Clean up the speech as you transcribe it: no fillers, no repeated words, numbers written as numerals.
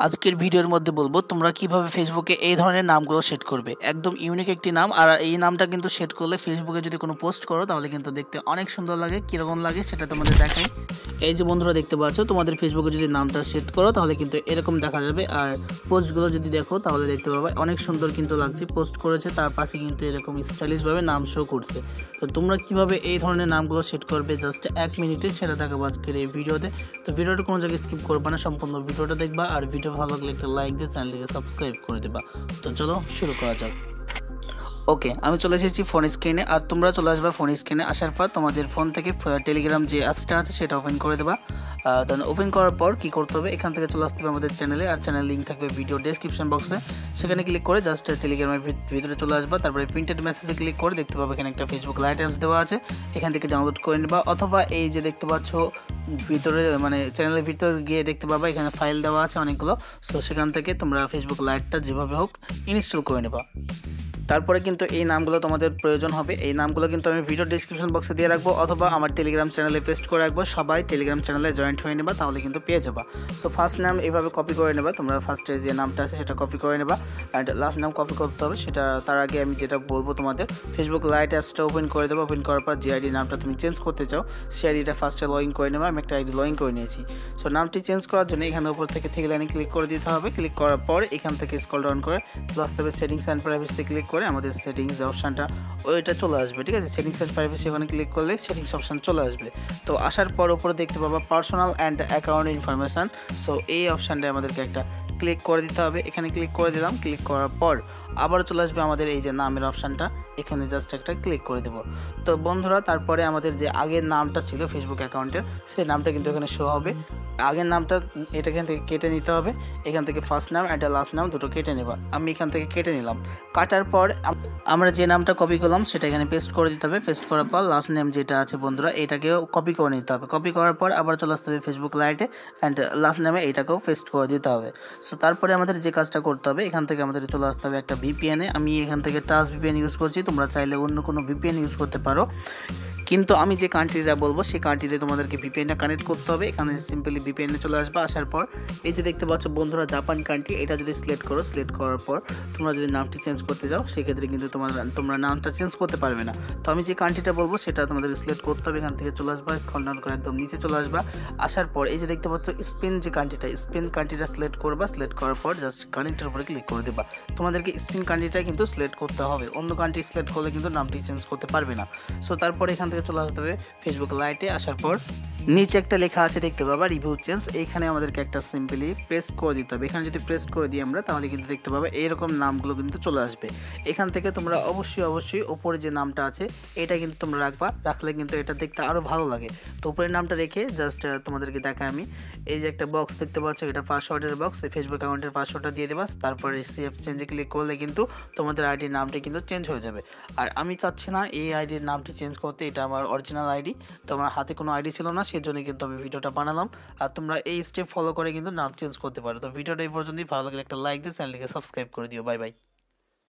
আজকের ভিডিওর মধ্যে বলবো তোমরা কিভাবে ফেসবুকে এই ধরনের নামগুলো সেট করবে। একদম ইউনিক একটি নাম, আর এই নামটা কিন্তু সেট করলে ফেসবুকে যদি কোনো পোস্ট করো তাহলে কিন্তু দেখতে অনেক সুন্দর লাগে। কীরকম লাগে সেটা তোমাদের দেখাই। এই যে বন্ধুরা দেখতে পাচ্ছ, তোমাদের ফেসবুকে যদি নামটা সেট করো তাহলে কিন্তু এরকম দেখা যাবে। আর পোস্টগুলো যদি দেখো তাহলে দেখতে পাবে অনেক সুন্দর কিন্তু লাগছে। পোস্ট করেছে, তার পাশে কিন্তু এরকম স্টাইলিশভাবে নাম শো করছে। তো তোমরা কিভাবে এই ধরনের নামগুলো সেট করবে জাস্ট 1 মিনিটে সেটা দেখাবো আজকের এই ভিডিওতে। তো ভিডিওটা কোনো জায়গায় স্কিপ করবে না, সম্পূর্ণ ভিডিওটা দেখবা। আর ভিডিও ভালো লাগলে একটা লাইক দিয়ে চ্যানেলটিকে সাবস্ক্রাইব করে দেবা। তো চলো শুরু করা যাক। ওকে, আমি চলে এসেছি ফোন স্ক্রিনে, আর তোমরা চলে আসবে ফোন স্ক্রিনে। আসার পর তোমাদের ফোন থেকে টেলিগ্রাম যে অ্যাপসটা আছে সেটা ওপেন করে দেবা। তাহলে ওপেন করার পর কী করতে হবে, এখান থেকে চলে আসতে হবে আমাদের চ্যানেলে। আর চ্যানেল লিঙ্ক থাকবে ভিডিও ডেসক্রিপশন বক্সে, সেখানে ক্লিক করে জাস্ট টেলিগ্রামের ভিতরে চলে আসবা। তারপরে প্রিন্টেড মেসেজে ক্লিক করে দেখতে পাবে এখানে একটা ফেসবুক লাইট অ্যাপস দেওয়া আছে, এখান থেকে ডাউনলোড করে নেবা। অথবা এই যে দেখতে পাচ্ছ ভিতরে, মানে চ্যানেলের ভিতর গিয়ে দেখতে পাবা এখানে ফাইল দেওয়া আছে অনেকগুলো। সো সেখান থেকে তোমরা ফেসবুক লাইটটা যেভাবে হোক ইনস্টল করে নেবা। তারপরে কিন্তু এই নামগুলো তোমাদের প্রয়োজন হবে। এই নামগুলো কিন্তু আমি ভিডিও ডিসক্রিপশন বক্সে দিয়ে রাখবো, অথবা আমার টেলিগ্রাম চ্যানেলে পেস্ট করে রাখবো। সবাই টেলিগ্রাম চ্যানেলে জয়েন্ট হয়ে নেবা, তাহলে কিন্তু পেয়ে যাবা। সো ফার্স্ট নাম এইভাবে কপি করে নেবা। তোমরা ফার্স্টে যে নামটা আছে সেটা কপি করে নেবা, অ্যান্ড লাস্ট নাম কপি করতে হবে। সেটা তার আগে আমি যেটা বলবো, তোমাদের ফেসবুক লাইট অ্যাপসটা ওপেন করে দেবো। ওপেন করার পর যে আইডি নামটা তুমি চেঞ্জ করতে চাও সেই আইডিটা ফার্স্টে লগ ইন করে নেবা। আমি একটা আইডি লগ ইন করে নিয়েছি। সো নামটি চেঞ্জ করার জন্য এখানে উপর থেকে লাইনে ক্লিক করে দিতে হবে। ক্লিক করার পর এখান থেকে স্ক্রল ডাউন করে আসতে হবে সেটিংস অ্যান্ড প্রাইভেসিতে ক্লিক করে আমাদের সেটিংস অপশানটা ওইটা চলে আসবে। ঠিক আছে, সেটিংস অ্যান্ড প্রাইভেসি ওখানে ক্লিক করলে সেটিংস অপশান চলে আসবে। তো আসার পর উপরে দেখতে পাবা personal and account information. So এই অপশানটায় আমাদেরকে একটা ক্লিক করে দিতে হবে। এখানে ক্লিক করে দিলাম। ক্লিক করার পর আবার চলে আসবে আমাদের এই যে নামের অপশানটা, এখানে জাস্ট একটা ক্লিক করে দেবো। তো বন্ধুরা, তারপরে আমাদের যে আগের নামটা ছিল ফেসবুক অ্যাকাউন্টের, সেই নামটা কিন্তু এখানে শো হবে। আগের নামটা এটা এখান থেকে কেটে নিতে হবে। এখান থেকে ফার্স্ট নাম অ্যান্ড লাস্ট নাম দুটো কেটে নেবা। আমি এখান থেকে কেটে নিলাম। কাটার পর আমরা যে নামটা কপি করলাম সেটা এখানে পেস্ট করে দিতে হবে। পেস্ট করার পর লাস্ট নেম যেটা আছে বন্ধুরা, এটাকেও কপি করে নিতে হবে। কপি করার পর আবার চলে আসতে হবে ফেসবুক লাইটে, অ্যান্ড লাস্ট নেমে এটাকেও পেস্ট করে দিতে হবে। সো তারপরে আমাদের যে কাজটা করতে হবে, এখান থেকে আমাদের চলে আসতে হবে একটা ভিপিএনে। আমি এখান থেকে টাচ ভিপিএন ইউজ করছি, তোমরা চাইলে অন্য কোনো ভিপিএন ইউজ করতে পারো। কিন্তু আমি যে কান্ট্রিটা বলবো সেই কান্ট্রিতে তোমাদেরকে ভিপিএনটা কানেক্ট করতে হবে। এখানে সিম্পলি ভিপিএনে চলে আসবে। আসার পর এই যে দেখতে পাচ্ছ বন্ধুরা জাপান কান্ট্রি, এটা যদি সিলেক্ট করো, সিলেক্ট করার পর তোমরা যদি নামটি চেঞ্জ করতে যাও সেক্ষেত্রে কিন্তু তোমরা নামটা চেঞ্জ করতে পারবে না। তো আমি যে কান্ট্রিটা বলবো সেটা তোমাদের সিলেক্ট করতে হবে। এখান থেকে চলে আসবা, স্ক্রল ডাউন করে একদম নিচে চলে আসবা। আসার পর এই যে দেখতে পাচ্ছ স্পেন যে কান্ট্রিটা, স্পেন কান্ট্রিটা সিলেক্ট করবা। সিলেক্ট করার পর জাস্ট কানেক্টের উপরে ক্লিক করে দেবা। তোমাদেরকে স্পেন কান্ট্রিটা কিন্তু সিলেক্ট করতে হবে, অন্য কান্ট্রি সিলেক্ট করলে কিন্তু নামটি চেঞ্জ করতে পারবে না। সো তারপরে এখান থেকে চলে আসতে হবে ফেসবুক লাইটে। আসার পর নিচে একটা লেখা আছে দেখতে পাবা রিভিউ চেঞ্জ, এইখানে আমাদেরকে একটা সিম্পলি প্রেস করে দিতে হবে। এখানে যদি প্রেস করে দিই আমরা, তাহলে কিন্তু দেখতে পাবে এরকম নামগুলো কিন্তু চলে আসবে। এখান থেকে তোমরা অবশ্যই ওপরে যে নামটা আছে এটা কিন্তু তোমরা রাখলে কিন্তু এটা দেখতে আরও ভালো লাগে। তো উপরের নামটা রেখে জাস্ট তোমাদেরকে দেখাই আমি। এই যে একটা বক্স দেখতে পাচ্ছ, এটা পাসওয়ার্ডের বক্স, ফেসবুক অ্যাকাউন্টের পাসওয়ার্ডটা দিয়ে দেবা। তারপরে সেভ চেঞ্জে ক্লিক করলে কিন্তু তোমাদের আইডির নামটি কিন্তু চেঞ্জ হয়ে যাবে। আর আমি চাচ্ছি না এই আইডির নামটি চেঞ্জ করতে, এটা আমার অরিজিনাল আইডি। তো আমার হাতে কোনো আইডি ছিল না, সেজন্য কিন্তু আমি ভিডিওটা বানালাম। আর তোমরা এই স্টেপ ফলো করে কিন্তু নাম চেঞ্জ করতে পারো। তো ভিডিওটা এই পর্যন্তই। ভালো লাগলে একটা লাইক দিয়ে চ্যানেলটিকে সাবস্ক্রাইব করে দিও। Bye bye.